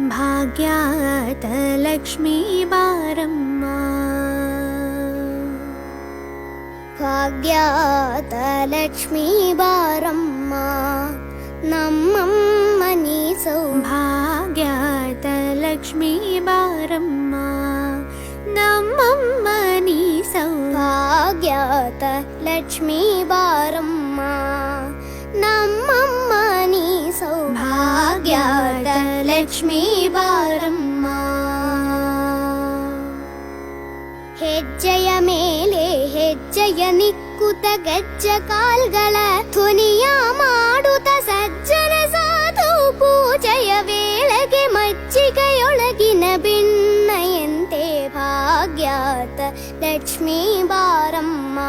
ಭಾಗ್ಯಾತ ಲಕ್ಷ್ಮೀ ಬಾರಮ್ಮ ಭಾಗ್ಯಾತ ಲಕ್ಷ್ಮೀ ಬಾರಮ್ಮ ನಮ್ಮಮ್ಮ ನೀ ಭಾಗ್ಯಾತ ಲಕ್ಷ್ಮೀ ಬಾರಮ್ಮ ನಮ್ಮಮ್ಮ ನೀ ಭಾಗ್ಯಾತ ಲಕ್ಷ್ಮೀ ಬಾರಮ್ಮ ನಮ್ಮಮ್ಮ ನೀ ಭಾಗ್ಯಾತ ಲಕ್ಷ್ಮೀ ಬಾರಮ್ಮ ಹೆಜ್ಜೆಯ ಮೇಲೆ ಹೆಜ್ಜೆಯ ನಿಕ್ಕುತ ಗೆಜ್ಜ ಕಾಲ್ಗಳ ಧ್ವನಿಯ ಮಾಡುತ್ತ ಸಜ್ಜನ ಸಾಧು ಪೂಜೆಯ ವೇಳೆಗೆ ಮಜ್ಜಿಗೆಯೊಳಗಿನ ಬಿಣ್ಣೆಯಂತೆ ಭಾಗ್ಯಾತ ಲಕ್ಷ್ಮೀ ಬಾರಮ್ಮ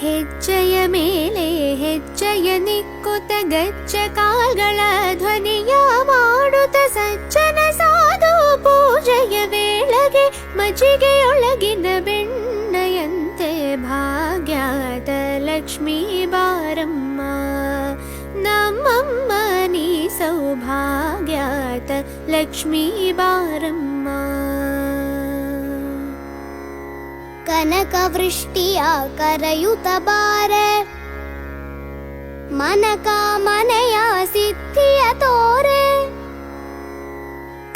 ಹೆಜ್ಜೆಯ ಮೇಲೆ ಹೆಜ್ಜೆಯ ನಿಕ್ಕುತ ಗಜ್ಜ ಕಾಲ್ಗಳ ಧ್ವನಿಯ ಮಾಡುತ್ತ ಸಜ್ಜನ ಸಾಧು ಪೂಜೆಯ ವೇಳೆಗೆ ಮಜ್ಜಿಗೆಯೊಳಗಿನ ಬೆಣ್ಣೆಯಂತೆ ಭಾಗ್ಯಾತ ಲಕ್ಷ್ಮೀ ಬಾರಮ್ಮ ನಮ್ಮಮ್ಮ ನೀ ಸೌಭಾಗ್ಯಾತ ಲಕ್ಷ್ಮೀ ಬಾರಮ್ಮ ಕನಕ ವೃಷ್ಟಿಯ ಕರೆಯುತ್ತ ಬಾರೆ ಮನಕ ಮನೆಯ ಸಿದ್ಧಿಯ ತೋರೆ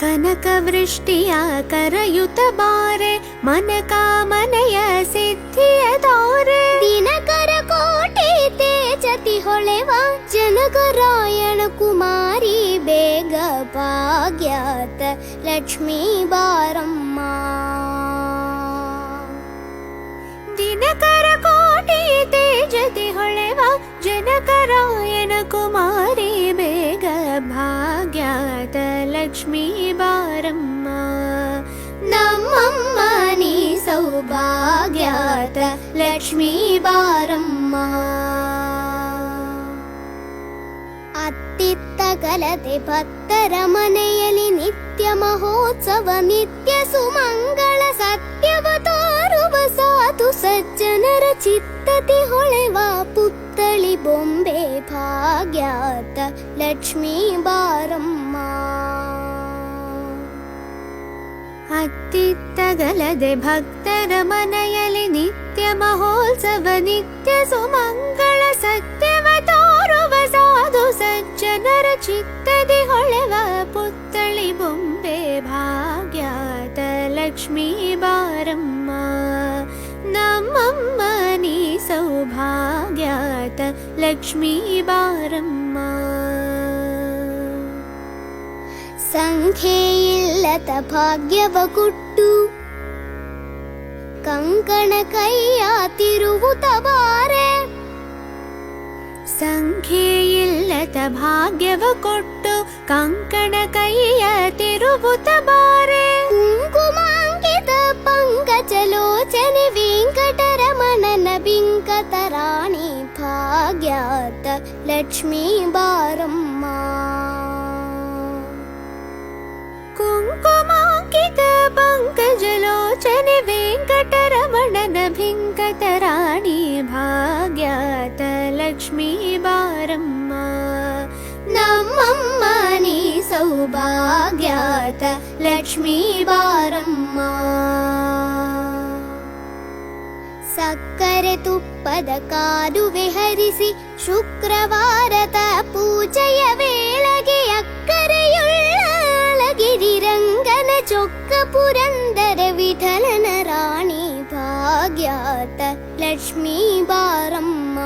ಕನಕ ವೃಷ್ಟಿಯ ಕರೆಯುತ್ತ ಬಾರೆ ಮನಕ ಮನೆಯ ಸಿದ್ಧಿಯ ತೋರೆ ದಿನಕರ ಕೋಟಿ ತೇಜತಿ ಹೊಳೆವ ಜನಕರಾಯಣ ಕುಮಾರಿ ಬೇಗ ಭಾಗ್ಯಾತ ಲಕ್ಷ್ಮೀ ಬಾರಮ್ಮ ದಿನಕರ ಕೋಟಿ ತೇಜತಿ ಹೊಳೆವ ಜನಕರಾಯಣ ಕುಮಾರಿ ಬೇಗ ಭಾಗ್ಯಾತ ಲಕ್ಷ್ಮೀ ಬಾರಮ್ಮ ನಮ್ಮಮ್ಮ ನೀ ಸೌಭಾಗ್ಯಾತ ಲಕ್ಷ್ಮೀ ಬಾರಮ್ಮ ಅತ್ತಿತ್ತ ಕಲತೆ ಭಕ್ತರ ಮನೆಯಲ್ಲಿ ನಿತ್ಯ ಮಹೋತ್ಸವ ನಿತ್ಯ ಸುಮಂಗಳ ಸತ್ಯವ ತೋರುವ ಸಾಧು ಸಜ್ಜನರ ಚಿತ್ತತಿ ಹೊಳೆವ ಪುತ್ತಳಿ ಬೊಂಬೆ ಭಾಗ್ಯಾತ ಲಕ್ಷ್ಮೀ ಬಾರಮ್ಮ ಅತ್ತಿತ್ತಗಲದೆ ಭಕ್ತರ ಮನೆಯಲ್ಲಿ ನಿತ್ಯ ಮಹೋತ್ಸವ ನಿತ್ಯ ಸುಮಂಗಳ ಸತ್ಯವ ತೋರುವ ಸಾಧು ಸಜ್ಜನರ ಚಿತ್ತದಿ ಹೊಳೆವ ಪುತ್ತಳಿ ಬೊಂಬೆ ಭಾಗ್ಯಾತ ಲಕ್ಷ್ಮೀ ಬಾರಮ್ಮ ನಮ್ಮಮ್ಮ ನೀ ಸೌಭಾಗ್ಯಾತ ಲಕ್ಷ್ಮೀ ಬಾರಮ್ಮ ಸಂಖ್ಯೆಯಿಲ್ಲದ ಭಾಗ್ಯವ ಕೊಟ್ಟು ಕಂಕಣ ಕೈಯ ತಿರುವುತ ಬಾರೆ ಸಂಖ್ಯೆಯಿಲ್ಲದ ಭಾಗ್ಯವ ಕೊಟ್ಟು ಕಂಕಣ ಕೈಯ ತಿರುವುತ ಬಾರೆ ಕುಂಕುಮಾಂಕಿತ ಪಂಕಜಲೋಚನೆ ವೆಂಕಟರಮಣನ ಬಿಂಕತ ರಾಣಿ ಭಾಗ್ಯಾತ ಲಕ್ಷ್ಮೀ ಬಾರಮ್ಮ ಕುಂಕುಮಾಂಕಿತ ಪಂಕಜಲೋಚನೆ ವೆಂಕಟರಮಣನ ಭಿಂಕತ ರಾಣಿ ಭಾಗ್ಯಾತ ಲಕ್ಷ್ಮೀ ಬಾರಮ್ಮ ನಮ್ಮಮ್ಮ ನೀ ಸೌಭಾಗ್ಯಾತ ಲಕ್ಷ್ಮೀ ಬಾರಮ್ಮ ಸಕ್ಕರೆ ತುಪ್ಪದ ಕಾಲುವೆ ಹರಿಸಿ ಶುಕ್ರವಾರದ ಪೂಜೆಯ ವೇಳೆಗೆ ಅಕ್ಕರೆಯುಳ್ಳ ಗಿರಿರಂಗನ ಚೊಕ್ಕ ಪುರಂದರ ವಿಠಲನ ರಾಣಿ ಭಾಗ್ಯಾತ ಲಕ್ಷ್ಮೀ ಬಾರಮ್ಮ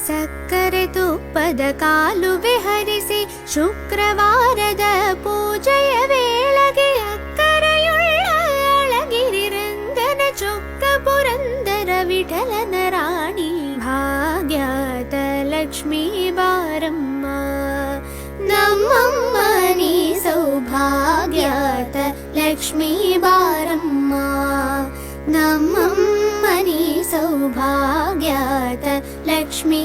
ಸಕ್ಕರೆ ತುಪ್ಪದ ಕಾಲುವೆ ಹರಿಸಿ ಶುಕ್ರವಾರದ ಪೂಜೆಯ ವೇಳೆಗೆ ಅಕ್ಕರೆಯುಳ್ಳ ಅಳಗಿರಿರಂಗನ ಚೊಕ್ಕ ಪುರಂದರ ವಿಠಲನ ರಾಣಿ ಭಾಗ್ಯಾತ ಲಕ್ಷ್ಮೀ ಬಾರಮ್ಮ ನಮ್ಮಮ್ಮ ನೀ ಸೌಭಾಗ್ಯಾತ ಲಕ್ಷ್ಮೀ ಬಾರಮ್ಮ ನಮ್ಮಮ್ಮ ನೀ ಸೌಭಾಗ್ಯಾತ ಲಕ್ಷ್ಮೀ